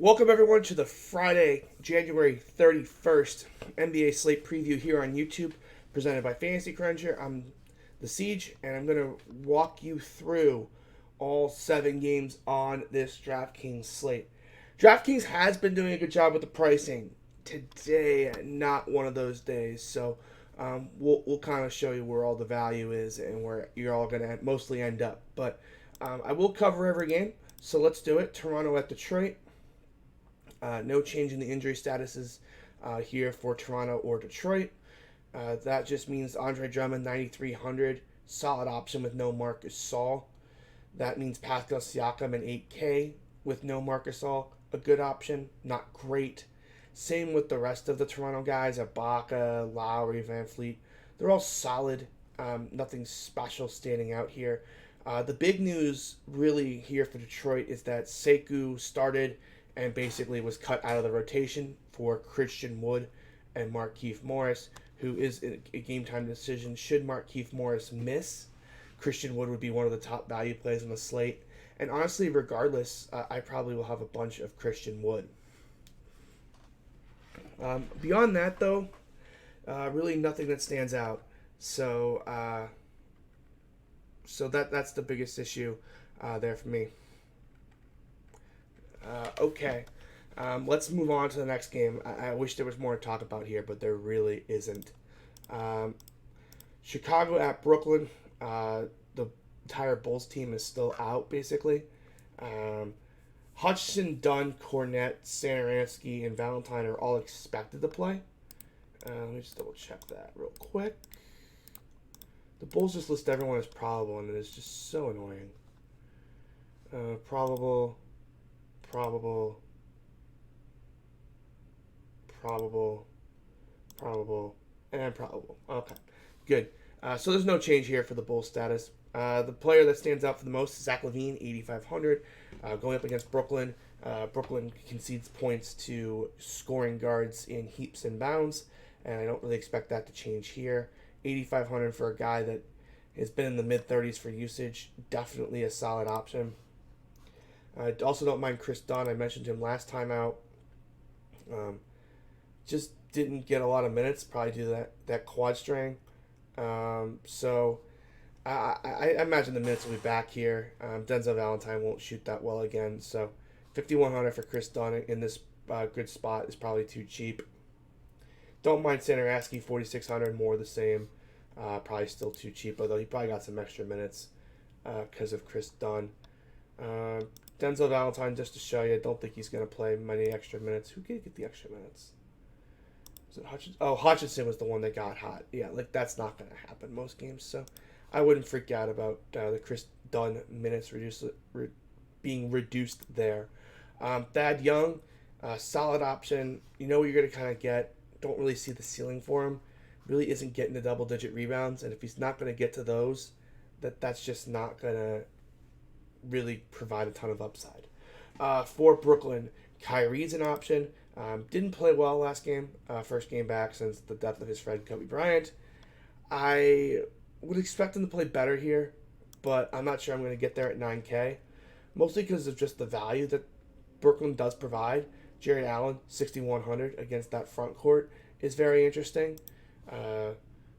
Welcome everyone to the Friday, January 31st NBA Slate preview here on YouTube, presented by Fantasy Cruncher. I'm the Siege, and I'm going to walk you through all 7 games on this DraftKings slate. DraftKings has been doing a good job with the pricing. Today, not one of those days, so we'll kind of show you where all the value is and where you're all going to mostly end up. But I will cover every game, so let's do it. Toronto at Detroit. No change in the injury statuses here for Toronto or Detroit. That just means Andre Drummond, 9,300. Solid option with no Marc Gasol. That means Pascal Siakam, an 8K with no Marc Gasol. A good option, not great. Same with the rest of the Toronto guys. Ibaka, Lowry, Van Fleet. They're all solid. Nothing special standing out here. The big news really here for Detroit is that Sekou started and basically was cut out of the rotation for Christian Wood and Markieff Morris, who is a game-time decision. Should Markieff Morris miss, Christian Wood would be one of the top value plays on the slate. And honestly, regardless, I probably will have a bunch of Christian Wood. Beyond that, though, really nothing that stands out. So that's the biggest issue there for me. Okay, let's move on to the next game. I wish there was more to talk about here, but there really isn't. Chicago at Brooklyn. The entire Bulls team is still out, basically. Hutchinson, Dunn, Cornette, Satoransky, and Valentine are all expected to play. Let me just double check that real quick. The Bulls just list everyone as probable, and it is just so annoying. Probable, and probable. Okay, good. So there's no change here for the Bulls status. The player that stands out for the most is Zach LaVine, 8,500. Going up against Brooklyn. Brooklyn concedes points to scoring guards in heaps and bounds, and I don't really expect that to change here. 8,500 for a guy that has been in the mid-30s for usage. Definitely a solid option. I also don't mind Chris Dunn. I mentioned him last time out. Just didn't get a lot of minutes, probably due to that quad strain. So I imagine the minutes will be back here. Denzel Valentine won't shoot that well again. So 5,100 for Chris Dunn in this good spot is probably too cheap. Don't mind Satoransky, 4,600, more the same. Probably still too cheap, although he probably got some extra minutes because of Chris Dunn. Denzel Valentine, just to show you, I don't think he's going to play many extra minutes. Who could get the extra minutes? Was it Hutchinson? Oh, Hutchinson was the one that got hot. Yeah, that's not going to happen most games. So I wouldn't freak out about the Chris Dunn minutes being reduced there. Thad Young, solid option. You know what you're going to kind of get. Don't really see the ceiling for him. Really isn't getting the double-digit rebounds. And if he's not going to get to those, that's just not going to really provide a ton of upside. For Brooklyn, Kyrie's an option. Didn't play well last game. First game back since the death of his friend Kobe Bryant. I would expect him to play better here, but I'm not sure I'm going to get there at 9K. Mostly because of just the value that Brooklyn does provide. Jared Allen, 6,100 against that front court is very interesting.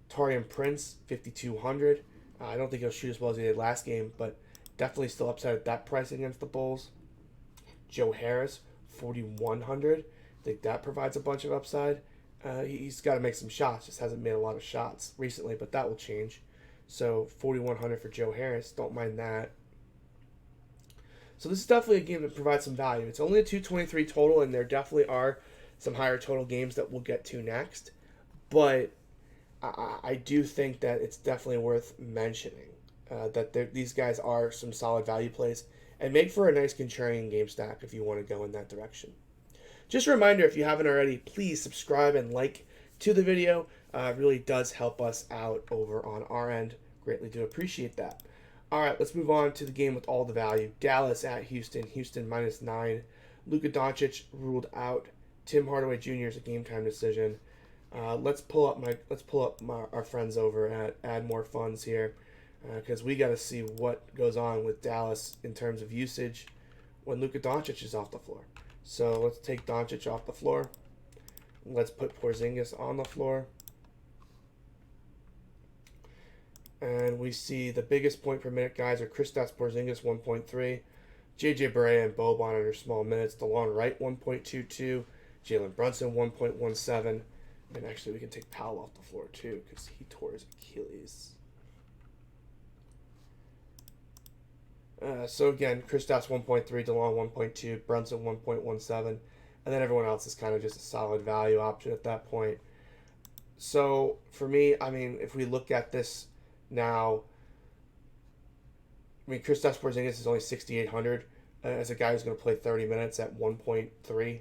Taurean Prince, 5,200. I don't think he'll shoot as well as he did last game, but definitely still upside at that price against the Bulls. Joe Harris, 4,100. I think that provides a bunch of upside. He's got to make some shots. Just hasn't made a lot of shots recently, but that will change. So 4,100 for Joe Harris. Don't mind that. So this is definitely a game that provides some value. It's only a 223 total, and there definitely are some higher total games that we'll get to next. But I do think that it's definitely worth mentioning that these guys are some solid value plays and make for a nice contrarian game stack if you want to go in that direction. Just a reminder, if you haven't already, please subscribe and like to the video. It really does help us out over on our end. Greatly do appreciate that. All right, let's move on to the game with all the value. Dallas at Houston. Houston -9. Luka Doncic ruled out. Tim Hardaway Jr. is a game time decision. Let's pull up our friends over at Add More Funds here, because we got to see what goes on with Dallas in terms of usage when Luka Doncic is off the floor. So let's take Doncic off the floor. Let's put Porzingis on the floor. And we see the biggest point per minute guys are Kristaps Porzingis 1.3, JJ Barea and Boban under small minutes, DeLon Wright 1.22, Jalen Brunson 1.17, and actually we can take Powell off the floor too because he tore his Achilles. So again, Kristaps 1.3, DeLon 1.2, Brunson 1.17, and then everyone else is kind of just a solid value option at that point. So for me, I mean, if we look at this now, I mean, Kristaps Porzingis is only 6,800 as a guy who's going to play 30 minutes at 1.3.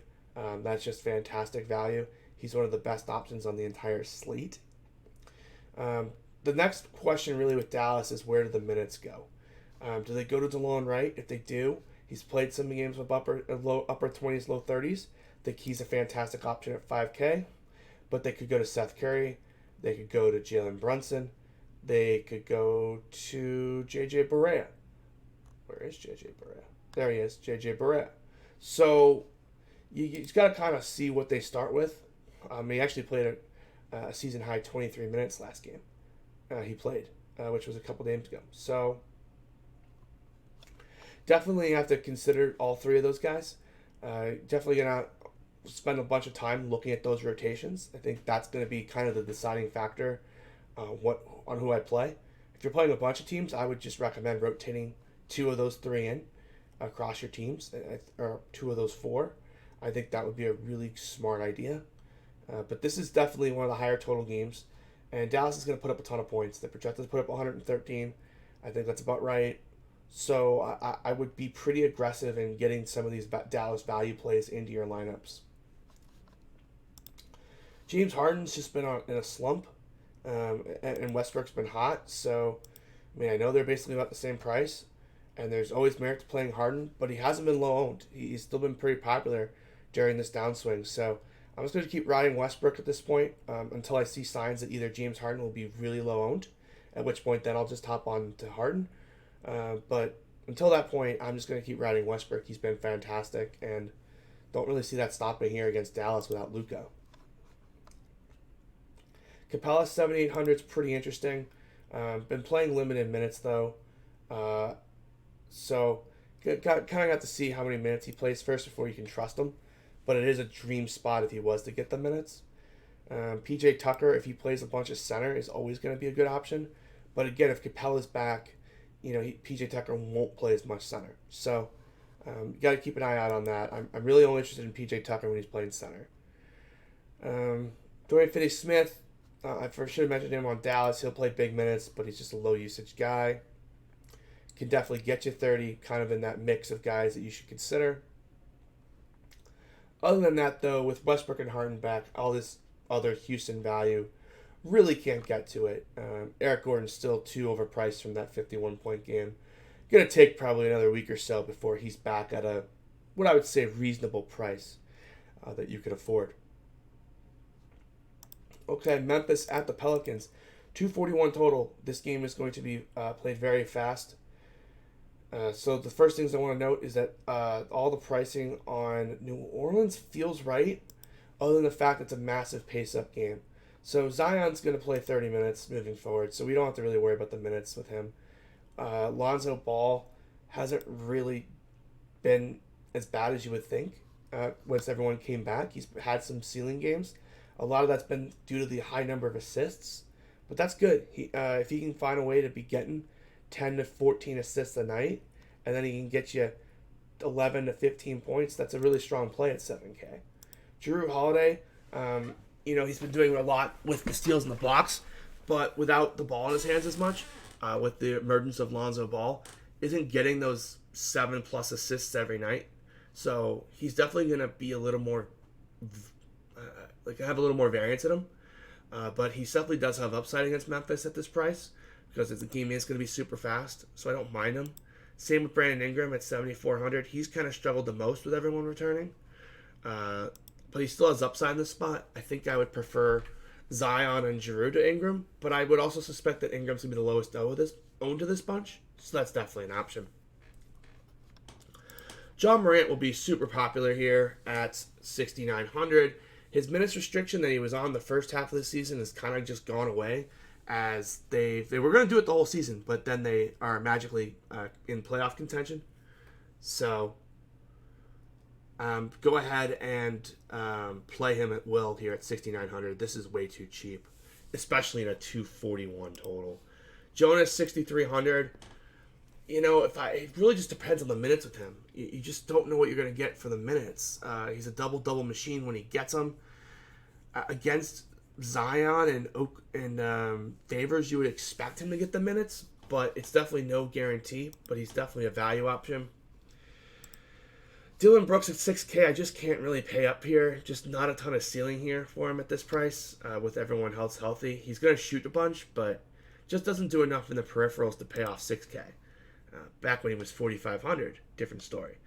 That's just fantastic value. He's one of the best options on the entire slate. The next question really with Dallas is where do the minutes go? Do they go to DeLon Wright? If they do, he's played some games with upper 20s, low 30s. I think he's a fantastic option at 5K. But they could go to Seth Curry. They could go to Jalen Brunson. They could go to JJ Barea. Where is JJ Barea? There he is, JJ Barea. So you just got to kind of see what they start with. He actually played a season high 23 minutes last game. He played, which was a couple games ago. So definitely have to consider all three of those guys. Definitely going to spend a bunch of time looking at those rotations. I think that's going to be kind of the deciding factor on who I play. If you're playing a bunch of teams, I would just recommend rotating 2 of those 3 in across your teams, or 2 of those 4. I think that would be a really smart idea. But this is definitely one of the higher total games, and Dallas is going to put up a ton of points. They're projected to put up 113. I think that's about right. So I would be pretty aggressive in getting some of these Dallas value plays into your lineups. James Harden's just been in a slump, and Westbrook's been hot. So, I mean, I know they're basically about the same price, and there's always merit to playing Harden, but he hasn't been low owned. He's still been pretty popular during this downswing. So I'm just going to keep riding Westbrook at this point until I see signs that either James Harden will be really low owned, at which point then I'll just hop on to Harden. But until that point, I'm just going to keep riding Westbrook. He's been fantastic, and don't really see that stopping here against Dallas without Luka. Capella 7,800 is pretty interesting. Been playing limited minutes though, so kind of got to see how many minutes he plays first before you can trust him. But it is a dream spot if he was to get the minutes. PJ Tucker, if he plays a bunch of center, is always going to be a good option. But again, if Capella's back, PJ Tucker won't play as much center. So you got to keep an eye out on that. I'm really only interested in PJ Tucker when he's playing center. Dorian Finney-Smith, I should have mentioned him on Dallas. He'll play big minutes, but he's just a low usage guy. Can definitely get you 30, kind of in that mix of guys that you should consider. Other than that, though, with Westbrook and Harden back, all this other Houston value really can't get to it. Eric Gordon's still too overpriced from that 51-point game. Going to take probably another week or so before he's back at what I would say reasonable price that you could afford. Okay, Memphis at the Pelicans. 241 total. This game is going to be played very fast. So the first things I want to note is that all the pricing on New Orleans feels right, other than the fact it's a massive pace-up game. So Zion's going to play 30 minutes moving forward, so we don't have to really worry about the minutes with him. Lonzo Ball hasn't really been as bad as you would think once everyone came back. He's had some ceiling games. A lot of that's been due to the high number of assists, but that's good. If he can find a way to be getting 10 to 14 assists a night, and then he can get you 11 to 15 points, that's a really strong play at 7K. Jrue Holiday, he's been doing a lot with the steals and the blocks, but without the ball in his hands as much, with the emergence of Lonzo Ball, isn't getting those 7+ assists every night. So he's definitely going to be a little more, have a little more variance in him. But he definitely does have upside against Memphis at this price, because the game is going to be super fast, so I don't mind him. Same with Brandon Ingram at 7,400. He's kind of struggled the most with everyone returning. But he still has upside in this spot. I think I would prefer Zion and Jrue to Ingram, but I would also suspect that Ingram's going to be the lowest owned to this bunch, so that's definitely an option. John Morant will be super popular here at 6,900. His minutes restriction that he was on the first half of the season has kind of just gone away, as they were going to do it the whole season, but then they are magically in playoff contention. So go ahead and play him at will here at 6,900. This is way too cheap, especially in a 241 total. Jonas 6,300. It really just depends on the minutes with him. You just don't know what you're going to get for the minutes. He's a double machine when he gets them. Against Zion and Favors, you would expect him to get the minutes, but it's definitely no guarantee. But he's definitely a value option. Dylan Brooks at 6K, I just can't really pay up here. Just not a ton of ceiling here for him at this price with everyone else healthy. He's going to shoot a bunch, but just doesn't do enough in the peripherals to pay off 6K. Back when he was 4,500, different story.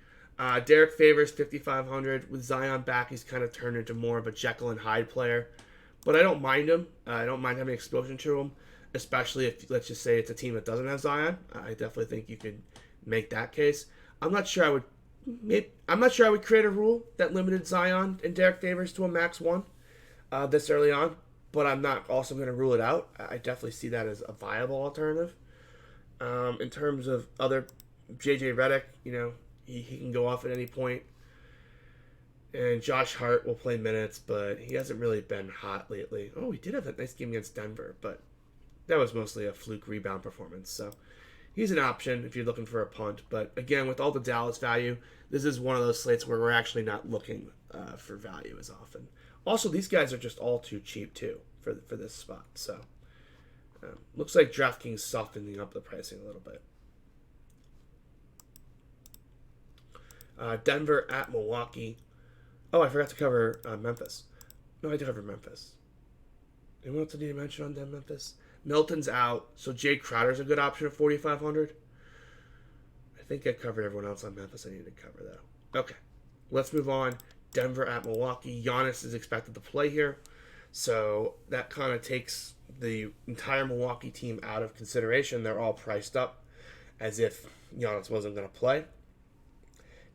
Derek Favors, 5,500. With Zion back, he's kind of turned into more of a Jekyll and Hyde player. But I don't mind him. I don't mind having exposure to him, especially if, let's just say, it's a team that doesn't have Zion. I definitely think you could make that case. I'm not sure I would create a rule that limited Zion and Derek Favors to a max 1 this early on, but I'm not also going to rule it out. I definitely see that as a viable alternative. In terms of other, JJ Redick, he can go off at any point. And Josh Hart will play minutes, but he hasn't really been hot lately. Oh, he did have that nice game against Denver, but that was mostly a fluke rebound performance. So he's an option if you're looking for a punt. But again, with all the Dallas value, this is one of those slates where we're actually not looking for value as often. Also, these guys are just all too cheap, too, for this spot. So looks like DraftKings softening up the pricing a little bit. Denver at Milwaukee. Oh, I forgot to cover Memphis. No, I did cover Memphis. Anyone else I need to mention on Memphis? Milton's out, so Jay Crowder's a good option at 4,500. I think I covered everyone else on Memphis I needed to cover, though. Okay, let's move on. Denver at Milwaukee. Giannis is expected to play here, so that kind of takes the entire Milwaukee team out of consideration. They're all priced up as if Giannis wasn't going to play.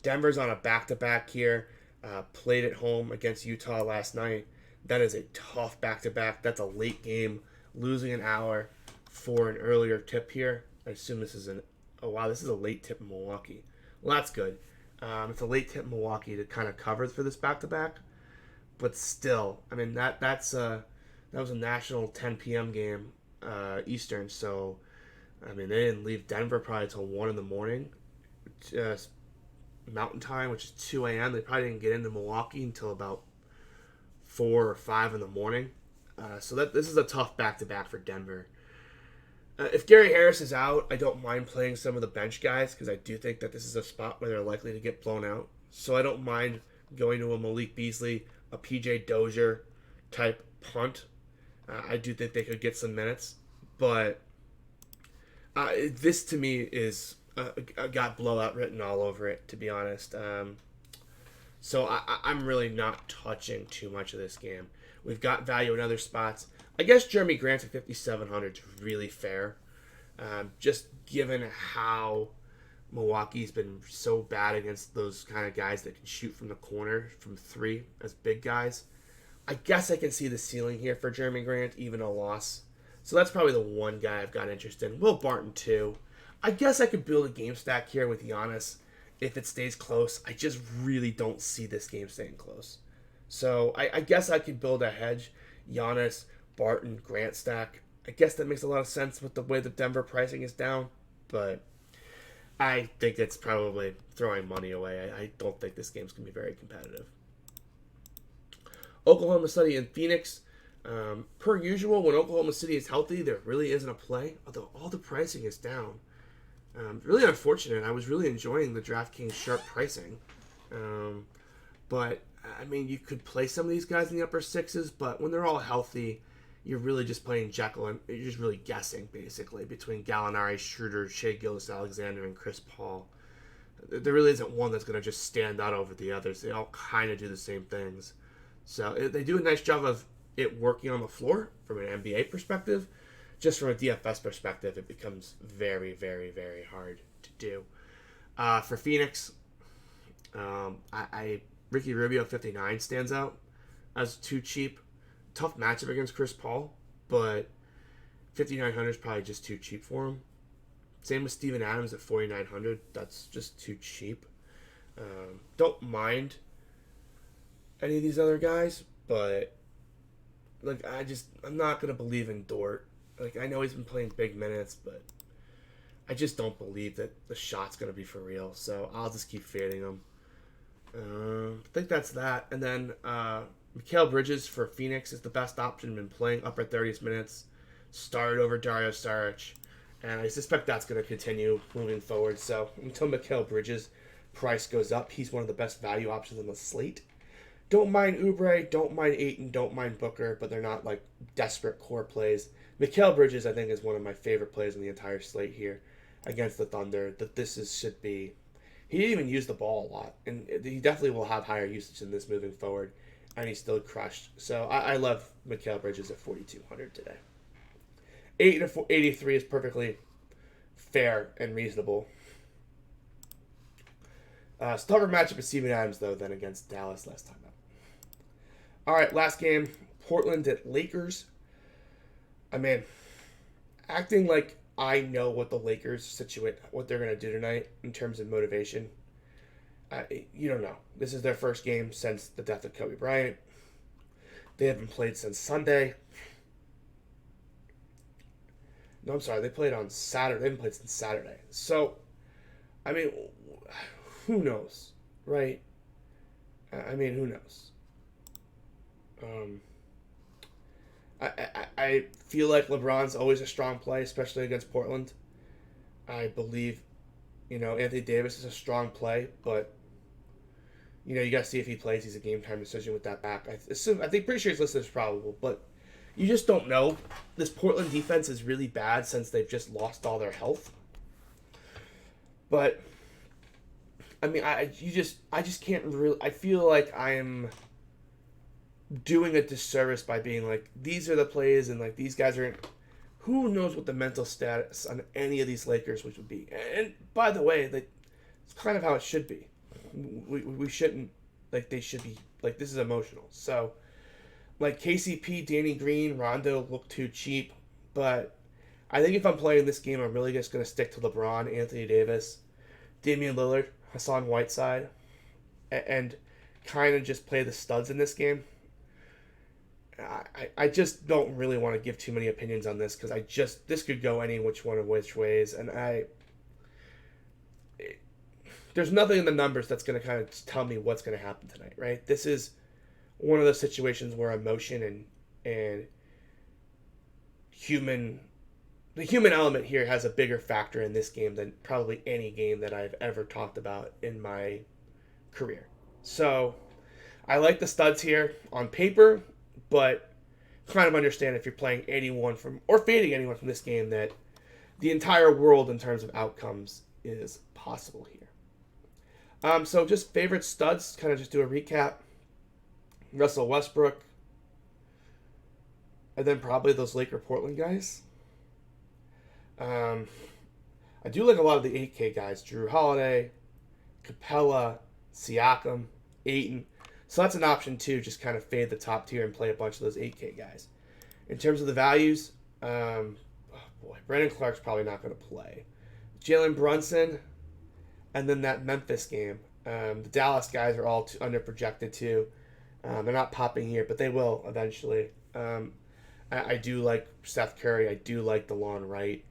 Denver's on a back-to-back here. Played at home against Utah last night. That is a tough back-to-back. That's a late game. Losing an hour for an earlier tip here. I assume this is this is a late tip in Milwaukee. Well, that's good. It's a late tip in Milwaukee to kind of cover for this back-to-back. But still, I mean, that was a national 10 p.m. game, Eastern. So, I mean, they didn't leave Denver probably until 1 in the morning. Mountain time, which is 2 a.m. They probably didn't get into Milwaukee until about 4 or 5 in the morning. So this is a tough back-to-back for Denver. If Gary Harris is out, I don't mind playing some of the bench guys because I do think that this is a spot where they're likely to get blown out. So I don't mind going to a Malik Beasley, a PJ Dozier type punt. I do think they could get some minutes. But this to me is got blowout written all over it, to be honest. So I'm really not touching too much of this game. We've got value in other spots. I guess Jeremy Grant at 5,700 is really fair. Just given how Milwaukee's been so bad against those kind of guys that can shoot from the corner, from 3 as big guys. I guess I can see the ceiling here for Jeremy Grant, even a loss. So that's probably the one guy I've got interest in. Will Barton, too. I guess I could build a game stack here with Giannis if it stays close. I just really don't see this game staying close. So I guess I could build a hedge. Giannis, Barton, Grant stack. I guess that makes a lot of sense with the way the Denver pricing is down. But I think it's probably throwing money away. I don't think this game's going to be very competitive. Oklahoma City and Phoenix. Per usual, when Oklahoma City is healthy, there really isn't a play, although all the pricing is down. Really unfortunate. I was really enjoying the DraftKings sharp pricing. But, I mean, you could play some of these guys in the upper 6s, but when they're all healthy, you're really just playing Jekyll, and you're just really guessing, basically, between Gallinari, Schroeder, Shea Gilgeous-Alexander, and Chris Paul. There really isn't one that's going to just stand out over the others. They all kind of do the same things. So they do a nice job of it working on the floor from an NBA perspective. Just from a DFS perspective, it becomes very, very, very hard to do. For Phoenix, Ricky Rubio 59 stands out as too cheap. Tough matchup against Chris Paul, but 5,900 is probably just too cheap for him. Same with Steven Adams at 4,900. That's just too cheap. Don't mind any of these other guys, but like I'm not gonna believe in Dort. Like I know he's been playing big minutes, but I just don't believe that the shot's gonna be for real. So I'll just keep fading him. I think that's that. And then Mikal Bridges for Phoenix is the best option. Been playing upper 30s minutes. Started over Dario Saric. And I suspect that's going to continue moving forward. So until Mikal Bridges' price goes up, he's one of the best value options on the slate. Don't mind Oubre, don't mind Ayton, don't mind Booker, but they're not like desperate core plays. Mikal Bridges, I think, is one of my favorite plays in the entire slate here against the Thunder. Should be. He didn't even use the ball a lot, and he definitely will have higher usage in this moving forward, and he's still crushed. So I love Mikal Bridges at 4,200 today. 83 is perfectly fair and reasonable. Tougher matchup with Steven Adams, though, than against Dallas last time out. All right, last game, Portland at Lakers. I mean, acting like I know what the Lakers what they're going to do tonight in terms of motivation. You don't know. This is their first game since the death of Kobe Bryant. They haven't played since Sunday. No, I'm sorry. They played on Saturday. They haven't played since Saturday. So, I mean, who knows, right? Who knows? I feel like LeBron's always a strong play, especially against Portland. I believe, Anthony Davis is a strong play, but, you got to see if he plays. He's a game-time decision with that back. Pretty sure he's listed as probable, but you just don't know. This Portland defense is really bad since they've just lost all their health. But I just can't really. I feel like I'm doing a disservice by being like, these are the plays and like these guys are. Who knows what the mental status on any of these Lakers would be? And by the way, it's kind of how it should be. We shouldn't they should be like, this is emotional. So. Like KCP, Danny Green, Rondo look too cheap, but I think if I'm playing this game, I'm really just going to stick to LeBron, Anthony Davis, Damian Lillard, Hassan Whiteside, and kind of just play the studs in this game. I just don't really want to give too many opinions on this because this could go any which ways, and there's nothing in the numbers that's going to kind of tell me what's going to happen tonight, right? This is one of those situations where emotion and the human element here has a bigger factor in this game than probably any game that I've ever talked about in my career. So I like the studs here on paper, but kind of understand if you're playing anyone or fading anyone from this game that the entire world in terms of outcomes is possible here. So just favorite studs, kind of just do a recap. Russell Westbrook, and then probably those Laker Portland guys. I do like a lot of the 8K guys. Drew Holiday, Capella, Siakam, Ayton. So that's an option too. Just kind of fade the top tier and play a bunch of those 8K guys. In terms of the values, Brandon Clark's probably not going to play. Jalen Brunson, and then that Memphis game. The Dallas guys are all under-projected too. They're not popping here, but they will eventually. I do like Seth Curry. I do like DeLon Wright.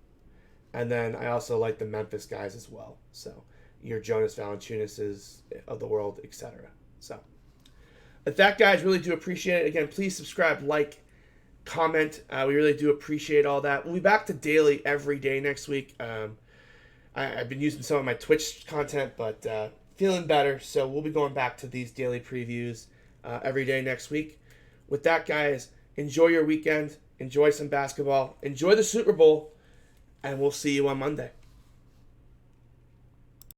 And then I also like the Memphis guys as well. So your Jonas Valanciunas of the world, etc. So with that, guys, really do appreciate it. Again, please subscribe, like, comment. We really do appreciate all that. We'll be back to daily every day next week. I've been using some of my Twitch content, but feeling better. So we'll be going back to these daily previews every day next week. With that, guys, enjoy your weekend. Enjoy some basketball. Enjoy the Super Bowl. And we'll see you on Monday.